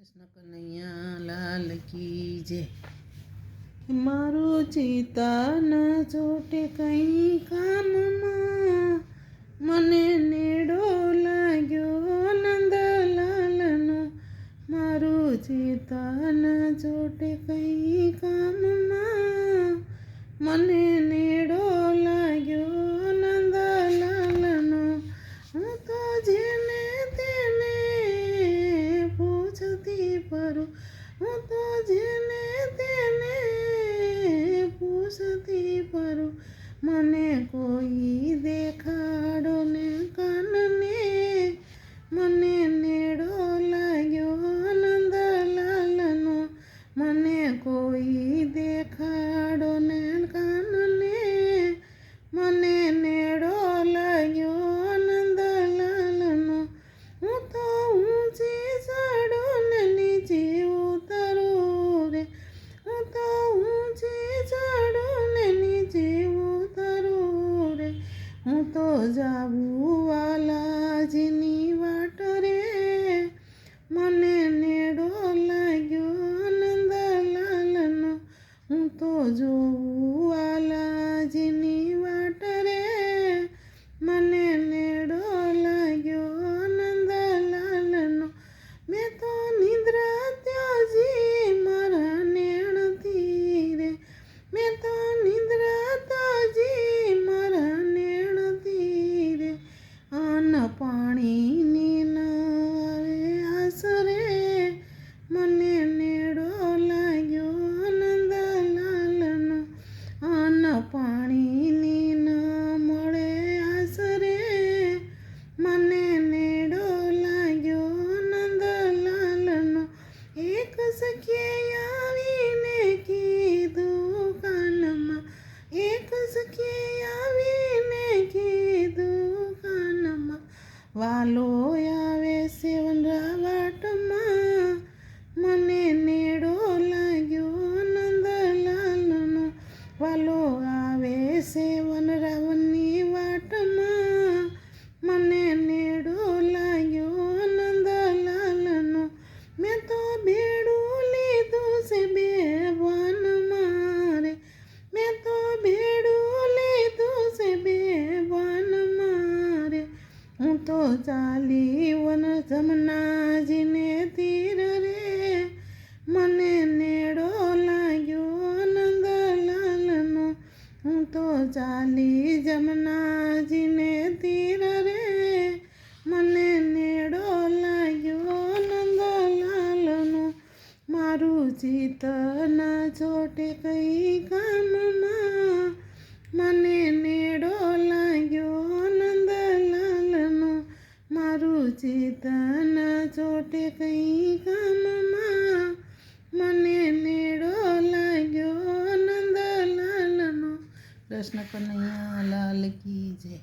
કૃષ્ણ કનૈયા લાલ કી જય. મારો ચિતા ન ચોટે કઈ કામમાં, મને નેડો લાગ્યો નંદલાલનો. મારો ચિતા ન ચોટે કઈ કામમાં, મને નેડો લાગ્યો નંદલાલનો. હું તો જેને તેને પૂછતી ફરું, હું તો જેને તેને પૂછતી ફરું. મને કોઈ દેખાડો ને કાનને, મને નેડો લાગ્યો નંદલાલનો. મને કોઈ દેખાડો ને કાનને, મને નેડો લાગ્યો નંદલાલનો. હું તો ઊંચી ચડું ને નીચે ઉતરું રે, હું તો ઊંચી ચડું ને નીચે ઉતરું રે. હું તો જાવું વાલાજીની વાટ રે, મને નેડો લાગ્યો નંદલાલનો. હું તો જોઉં વાલાજીની વાટ રે, મને નેડો લાગ્યો નંદલાલનો. મેં તો નિદ્રા ત્યાજી મારા નેણથી રે, મેં તો નિદ્રા ત્યાજી મારા નેણથી રે. અન્ન પાણીની ન આવે આસ રે, મને નેડો લાગ્યો નંદલાલનો. અન્ન પાણીની ન મળે આસ રે, મને નેડો લાગ્યો નંદલાલનો. એક સખીએ આવીને કીધું કાનમાં, એક સખીએ આવીને કીધું કાનમાં. વાલો આવે છે વનરા વાટમાં, મને નેડો લાગ્યો નંદલાલનો. વાલો આવે છે વનરાવની વાટમાં, મને નેડો લાગ્યો નંદલાલનો. મેં તો બેડું લીધું છે બે વન મારે, મેં તો બેડું લીધું છે બે વન મારે. હું તો ચાલી વન જમનાજીને તીર રે, મને નેડો લાગ્યો નંદલાલનો. હું તો ચાલી જમનાજીને તીર રે, મને નેડો લાગ્યો નંદલાલનો. મારું ચિત્ત ન ચોટે કઈ કામમાં, મને નેડો લાગ્યો નંદલાલનો. મારું ચિત્ત ન ચોટે કઈ કામમાં, મને નેડો લાગ્યો નંદલાલનો. કૃષ્ણ કનૈયા લાલ કી જય.